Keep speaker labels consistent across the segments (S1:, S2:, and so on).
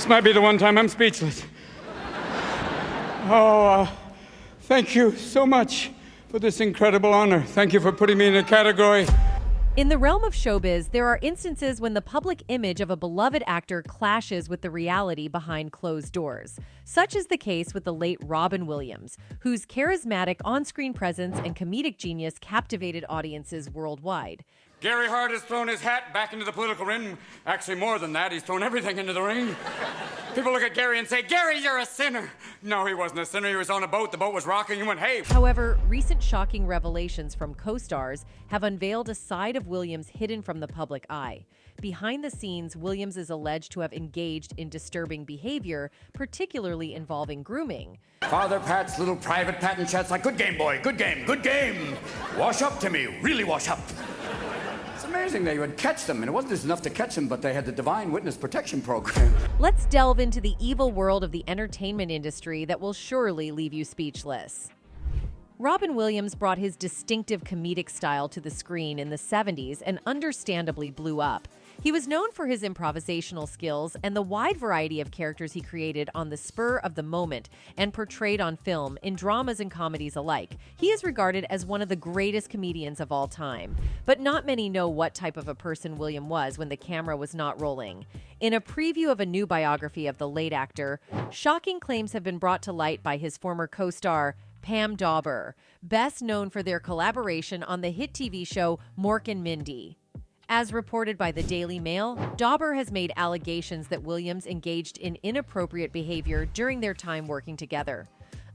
S1: This might be the one time I'm speechless. Thank you so much for this incredible honor. Thank you for putting me in a category.
S2: In the realm of showbiz, there are instances when the public image of a beloved actor clashes with the reality behind closed doors. Such is the case with the late Robin Williams, whose charismatic on-screen presence and comedic genius captivated audiences worldwide.
S1: Gary Hart has thrown his hat back into the political ring. Actually, more than that, he's thrown everything into the ring. People look at Gary and say, Gary, you're a sinner. No, he wasn't a sinner. He was on a boat. The boat was rocking. He went, hey.
S2: However, recent shocking revelations from co-stars have unveiled a side of Williams hidden from the public eye. Behind the scenes, Williams is alleged to have engaged in disturbing behavior, particularly involving grooming.
S1: Father Pat's little private patent chats like, good game, boy, good game, good game. Wash up to me, really wash up. It's amazing they would catch them, and it wasn't just enough to catch them, but they had the Divine Witness Protection Program.
S2: Let's delve into the evil world of the entertainment industry that will surely leave you speechless. Robin Williams brought his distinctive comedic style to the screen in the 70s and understandably blew up. He was known for his improvisational skills and the wide variety of characters he created on the spur of the moment and portrayed on film in dramas and comedies alike. He is regarded as one of the greatest comedians of all time. But not many know what type of a person William was when the camera was not rolling. In a preview of a new biography of the late actor, shocking claims have been brought to light by his former co-star, Pam Dawber, best known for their collaboration on the hit TV show Mork and Mindy. As reported by the Daily Mail, Dawber has made allegations that Williams engaged in inappropriate behavior during their time working together.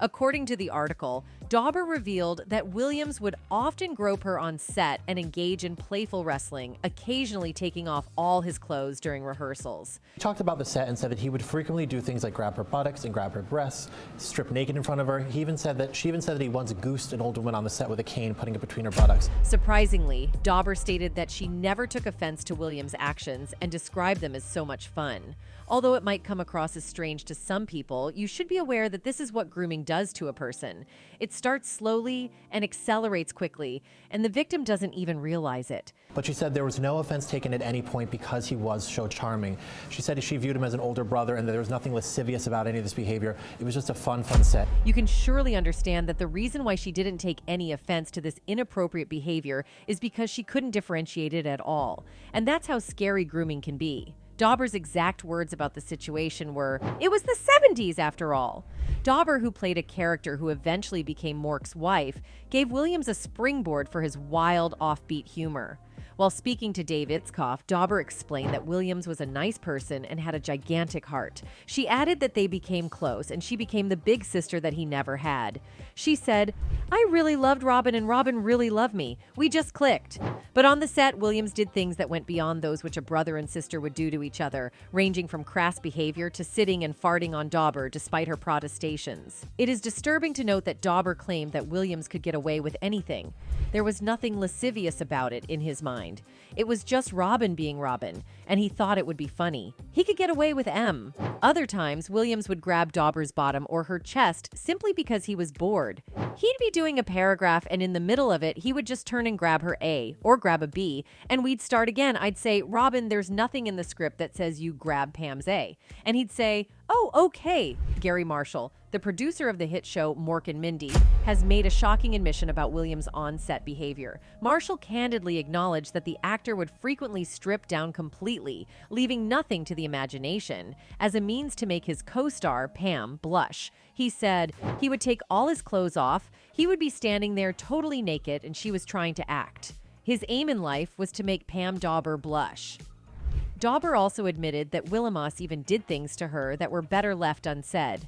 S2: According to the article, Dawber revealed that Williams would often grope her on set and engage in playful wrestling, occasionally taking off all his clothes during rehearsals.
S3: He talked about the set and said that he would frequently do things like grab her buttocks and grab her breasts, strip naked in front of her. She even said that he once goosed an old woman on the set with a cane, putting it between her buttocks.
S2: Surprisingly, Dawber stated that she never took offense to Williams' actions and described them as so much fun. Although it might come across as strange to some people, you should be aware that this is what grooming does to a person. It starts slowly and accelerates quickly, and the victim doesn't even realize it.
S3: But she said there was no offense taken at any point because he was so charming. She said she viewed him as an older brother and that there was nothing lascivious about any of this behavior. It was just a fun set.
S2: You can surely understand that the reason why she didn't take any offense to this inappropriate behavior is because she couldn't differentiate it at all. And that's how scary grooming can be. Dawber's exact words about the situation were, "It was the 70s after all." Dawber, who played a character who eventually became Mork's wife, gave Williams a springboard for his wild, offbeat humor. While speaking to Dave Itzkoff, Dawber explained that Williams was a nice person and had a gigantic heart. She added that they became close and she became the big sister that he never had. She said, "I really loved Robin and Robin really loved me. We just clicked." But on the set, Williams did things that went beyond those which a brother and sister would do to each other, ranging from crass behavior to sitting and farting on Dawber despite her protestations. It is disturbing to note that Dawber claimed that Williams could get away with anything. There was nothing lascivious about it in his mind. It was just Robin being Robin, and he thought it would be funny. He could get away with M. Other times, Williams would grab Dawber's bottom or her chest simply because he was bored. He'd be doing a paragraph, and in the middle of it, he would just turn and grab her A, or grab a B, and we'd start again. I'd say, "Robin, there's nothing in the script that says you grab Pam's A." And he'd say, "Oh, okay." Gary Marshall, the producer of the hit show Mork and Mindy, has made a shocking admission about Williams' on-set behavior. Marshall candidly acknowledged that the actor would frequently strip down completely, leaving nothing to the imagination, as a means to make his co-star, Pam, blush. He said he would take all his clothes off, he would be standing there totally naked, and she was trying to act. His aim in life was to make Pam Dawber blush. Dawber also admitted that Williams even did things to her that were better left unsaid.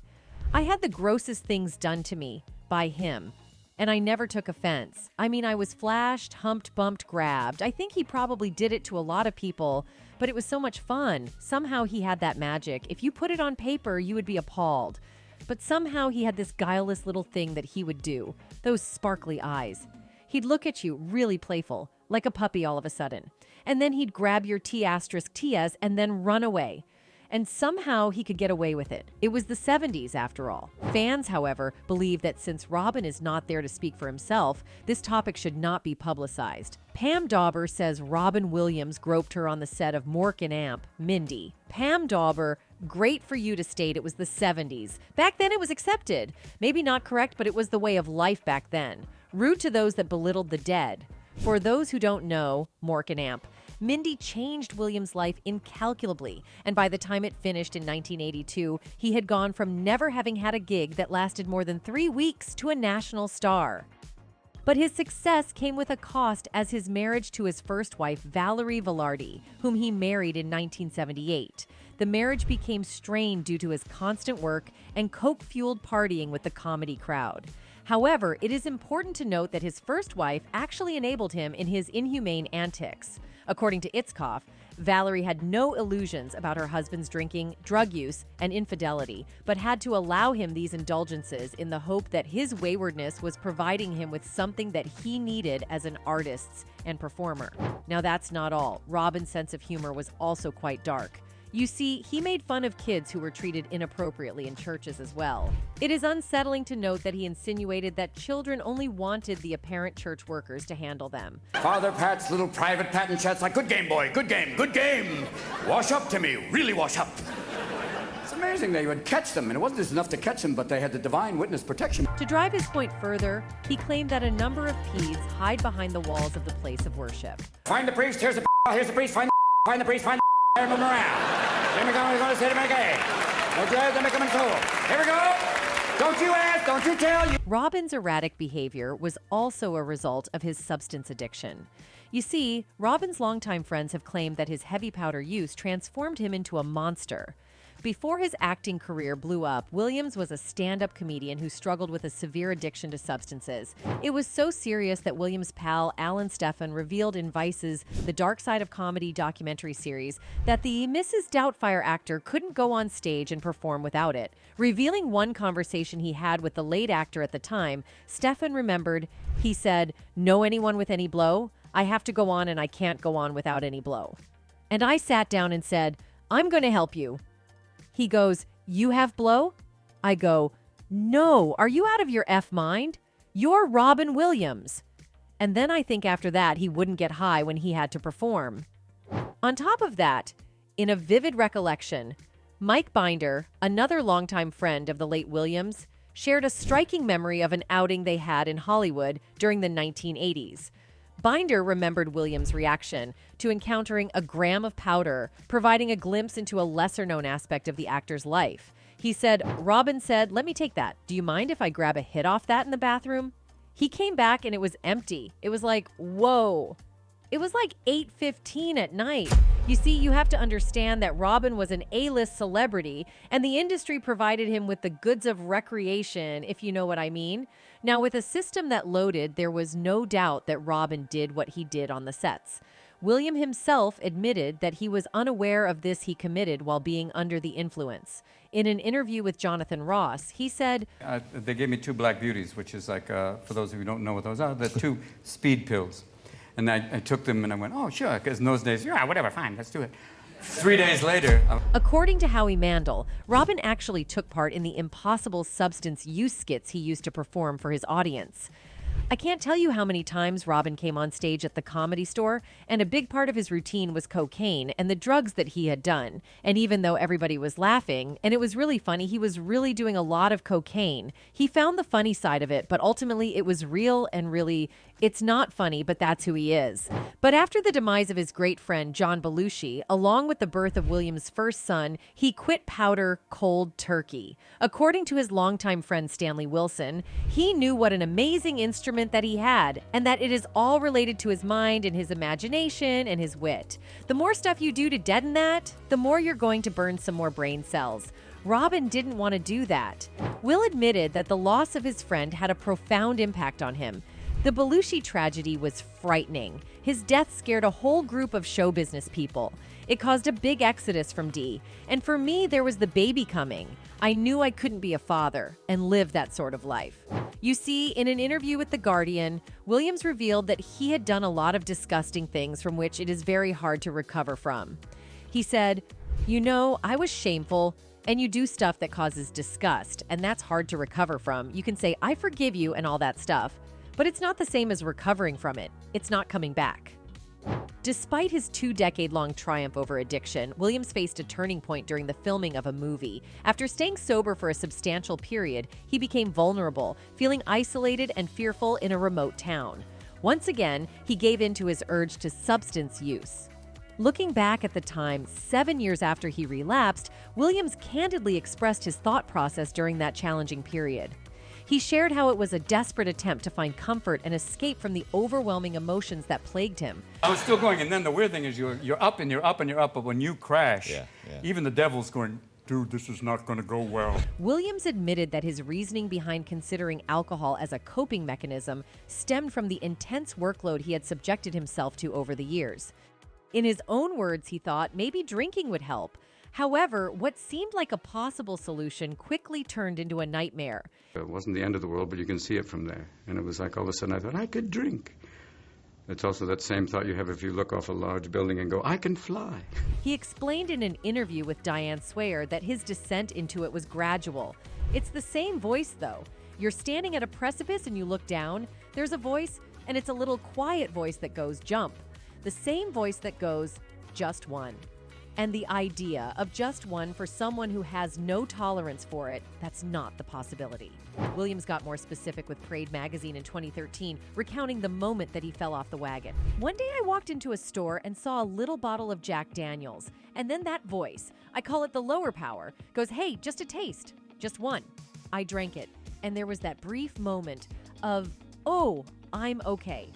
S2: "I had the grossest things done to me by him, and I never took offense. I mean, I was flashed, humped, bumped, grabbed. I think he probably did it to a lot of people, but it was so much fun. Somehow he had that magic. If you put it on paper, you would be appalled. But somehow he had this guileless little thing that he would do, those sparkly eyes. He'd look at you really playful, like a puppy all of a sudden. And then he'd grab your T*Tias and then run away. And somehow he could get away with it. It was the 70s after all. Fans, however, believe that since Robin is not there to speak for himself, this topic should not be publicized. Pam Dawber says Robin Williams groped her on the set of Mork and Mindy. Pam Dawber Great for you to state it was the 70s. Back then it was accepted. Maybe not correct, but it was the way of life back then. Rude to those that belittled the dead. For those who don't know, Mork and Amp, Mindy changed Williams' life incalculably, and by the time it finished in 1982, he had gone from never having had a gig that lasted more than 3 weeks to a national star. But his success came with a cost, as his marriage to his first wife, Valerie Velarde, whom he married in 1978. The marriage became strained due to his constant work and coke-fueled partying with the comedy crowd. However, it is important to note that his first wife actually enabled him in his inhumane antics. According to Itzkoff, Valerie had no illusions about her husband's drinking, drug use, and infidelity, but had to allow him these indulgences in the hope that his waywardness was providing him with something that he needed as an artist and performer. Now that's not all. Robin's sense of humor was also quite dark. You see, he made fun of kids who were treated inappropriately in churches as well. It is unsettling to note that he insinuated that children only wanted the apparent church workers to handle them.
S1: Father Pat's little private patent chat's like, good game, boy, good game, good game. Wash up to me, really wash up. It's amazing they would catch them, and it wasn't just enough to catch them, but they had the divine witness protection.
S2: To drive his point further, he claimed that a number of peas hide behind the walls of the place of worship.
S1: Find the priest, here's the priest, find the priest, find the move them around. Here we go, we're going to say to make a. Don't you ask, let me come in cool. Here we go. Don't you ask, don't you tell.
S2: Robin's erratic behavior was also a result of his substance addiction. You see, Robin's longtime friends have claimed that his heavy powder use transformed him into a monster. Before his acting career blew up, Williams was a stand-up comedian who struggled with a severe addiction to substances. It was so serious that Williams' pal Alan Stephan revealed in Vice's The Dark Side of Comedy documentary series that the Mrs. Doubtfire actor couldn't go on stage and perform without it. Revealing one conversation he had with the late actor at the time, Stephan remembered, he said, "Know anyone with any blow? I have to go on and I can't go on without any blow." And I sat down and said, "I'm going to help you." He goes, "You have blow?" I go, "No, are you out of your F mind? You're Robin Williams." And then I think after that, he wouldn't get high when he had to perform. On top of that, in a vivid recollection, Mike Binder, another longtime friend of the late Williams, shared a striking memory of an outing they had in Hollywood during the 1980s. Binder remembered Williams' reaction to encountering a gram of powder, providing a glimpse into a lesser-known aspect of the actor's life. He said, "Robin said, 'Let me take that. Do you mind if I grab a hit off that in the bathroom?'" He came back and it was empty. It was like, whoa. It was like 8:15 at night. You see, you have to understand that Robin was an A-list celebrity, and the industry provided him with the goods of recreation, if you know what I mean. Now, with a system that loaded, there was no doubt that Robin did what he did on the sets. William himself admitted that he was unaware of this he committed while being under the influence. In an interview with Jonathan Ross, he said,
S4: They gave me 2 black beauties, which is like, for those of you who don't know what those are, they're 2 speed pills. And I took them and I went, oh, sure, because in those days, yeah, whatever, fine, let's do it. 3 days later.
S2: According to Howie Mandel, Robin actually took part in the impossible substance use skits he used to perform for his audience. I can't tell you how many times Robin came on stage at the Comedy Store, and a big part of his routine was cocaine and the drugs that he had done. And even though everybody was laughing, and it was really funny, he was really doing a lot of cocaine. He found the funny side of it, but ultimately it was real and really, it's not funny, but that's who he is. But after the demise of his great friend John Belushi, along with the birth of Williams' first son, he quit powder cold turkey. According to his longtime friend Stanley Wilson, he knew what an amazing instrument that he had, and that it is all related to his mind and his imagination and his wit. The more stuff you do to deaden that, the more you're going to burn some more brain cells. Robin didn't want to do that. Will admitted that the loss of his friend had a profound impact on him. The Belushi tragedy was frightening. His death scared a whole group of show business people. It caused a big exodus from D. And for me, there was the baby coming. I knew I couldn't be a father and live that sort of life. You see, in an interview with The Guardian, Williams revealed that he had done a lot of disgusting things from which it is very hard to recover from. He said, "You know, I was shameful, and you do stuff that causes disgust, and that's hard to recover from. You can say, 'I forgive you,' and all that stuff. But it's not the same as recovering from it. It's not coming back." Despite his 2-decade-long triumph over addiction, Williams faced a turning point during the filming of a movie. After staying sober for a substantial period, he became vulnerable, feeling isolated and fearful in a remote town. Once again, he gave in to his urge to substance use. Looking back at the time, 7 years after he relapsed, Williams candidly expressed his thought process during that challenging period. He shared how it was a desperate attempt to find comfort and escape from the overwhelming emotions that plagued him.
S4: I was still going, and then the weird thing is you're up and you're up and you're up, but when you crash,
S5: Yeah.
S4: even the devil's going, dude, this is not going to go well.
S2: Williams admitted that his reasoning behind considering alcohol as a coping mechanism stemmed from the intense workload he had subjected himself to over the years. In his own words, he thought maybe drinking would help. However, what seemed like a possible solution quickly turned into a nightmare.
S4: It wasn't the end of the world, but you can see it from there. And it was like all of a sudden I thought, I could drink. It's also that same thought you have if you look off a large building and go, I can fly.
S2: He explained in an interview with Diane Sawyer that his descent into it was gradual. It's the same voice, though. You're standing at a precipice and you look down. There's a voice, and it's a little quiet voice that goes, jump. The same voice that goes, just one. And the idea of just one for someone who has no tolerance for it, that's not the possibility. Williams got more specific with Parade magazine in 2013, recounting the moment that he fell off the wagon. One day I walked into a store and saw a little bottle of Jack Daniels, and then that voice, I call it the lower power, goes, hey, just a taste, just one. I drank it, and there was that brief moment of, oh, I'm okay.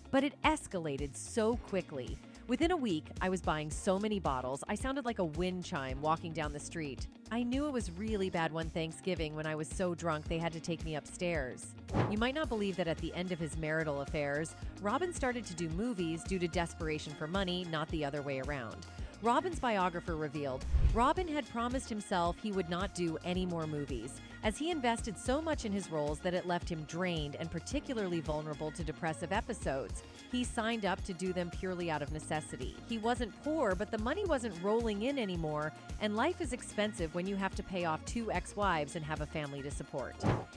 S2: But it escalated so quickly. Within a week, I was buying so many bottles, I sounded like a wind chime walking down the street. I knew it was really bad one Thanksgiving when I was so drunk they had to take me upstairs. You might not believe that at the end of his marital affairs, Robin started to do movies due to desperation for money, not the other way around. Robin's biographer revealed Robin had promised himself he would not do any more movies, as he invested so much in his roles that it left him drained and particularly vulnerable to depressive episodes. He signed up to do them purely out of necessity. He wasn't poor, but the money wasn't rolling in anymore, and life is expensive when you have to pay off 2 ex-wives and have a family to support.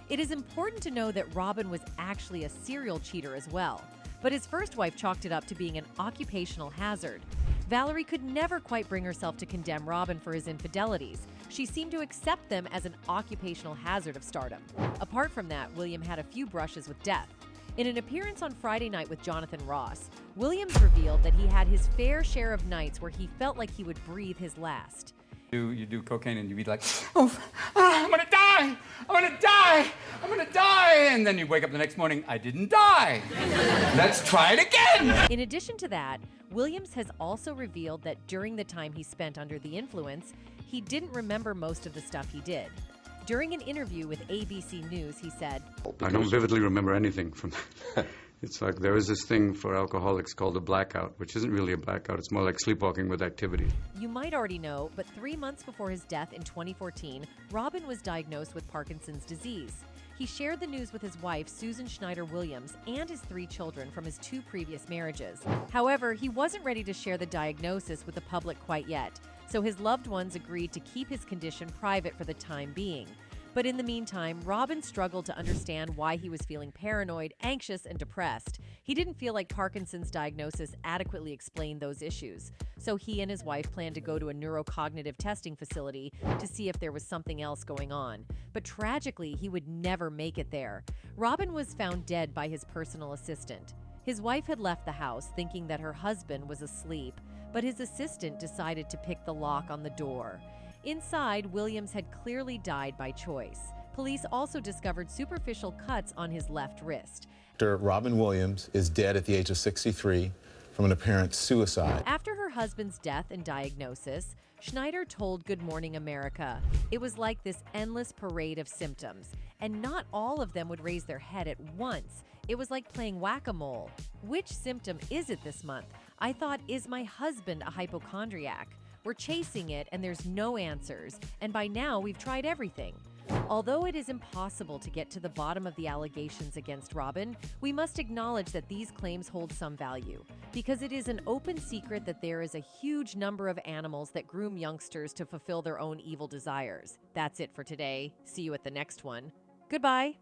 S2: It is important to know that Robin was actually a serial cheater as well, but his first wife chalked it up to being an occupational hazard. Valerie could never quite bring herself to condemn Robin for his infidelities. She seemed to accept them as an occupational hazard of stardom. Apart from that, William had a few brushes with death. In an appearance on Friday Night with Jonathan Ross, Williams revealed that he had his fair share of nights where he felt like he would breathe his last.
S4: You do cocaine and you'd be like, I'm gonna die, I'm gonna die, I'm gonna die. And then you wake up the next morning, I didn't die. Let's try it again.
S2: In addition to that, Williams has also revealed that during the time he spent under the influence, he didn't remember most of the stuff he did. During an interview with ABC News, he said,
S4: I don't vividly remember anything from that. It's like there is this thing for alcoholics called a blackout, which isn't really a blackout. It's more like sleepwalking with activity.
S2: You might already know, but 3 months before his death in 2014, Robin was diagnosed with Parkinson's disease. He shared the news with his wife, Susan Schneider Williams, and his 3 children from his 2 previous marriages. However, he wasn't ready to share the diagnosis with the public quite yet, so his loved ones agreed to keep his condition private for the time being. But in the meantime, Robin struggled to understand why he was feeling paranoid, anxious, and depressed. He didn't feel like Parkinson's diagnosis adequately explained those issues. So he and his wife planned to go to a neurocognitive testing facility to see if there was something else going on. But tragically, he would never make it there. Robin was found dead by his personal assistant. His wife had left the house thinking that her husband was asleep, but his assistant decided to pick the lock on the door. Inside, Williams had clearly died by choice. Police also discovered superficial cuts on his left wrist.
S5: Dr. Robin Williams is dead at the age of 63 from an apparent suicide.
S2: After her husband's death and diagnosis, Schneider told Gr00ming America, it was like this endless parade of symptoms, and not all of them would raise their head at once. It was like playing whack-a-mole. Which symptom is it this month? I thought, is my husband a hypochondriac? We're chasing it and there's no answers, and by now we've tried everything. Although it is impossible to get to the bottom of the allegations against Robin, we must acknowledge that these claims hold some value, because it is an open secret that there is a huge number of animals that groom youngsters to fulfill their own evil desires. That's it for today. See you at the next one. Goodbye.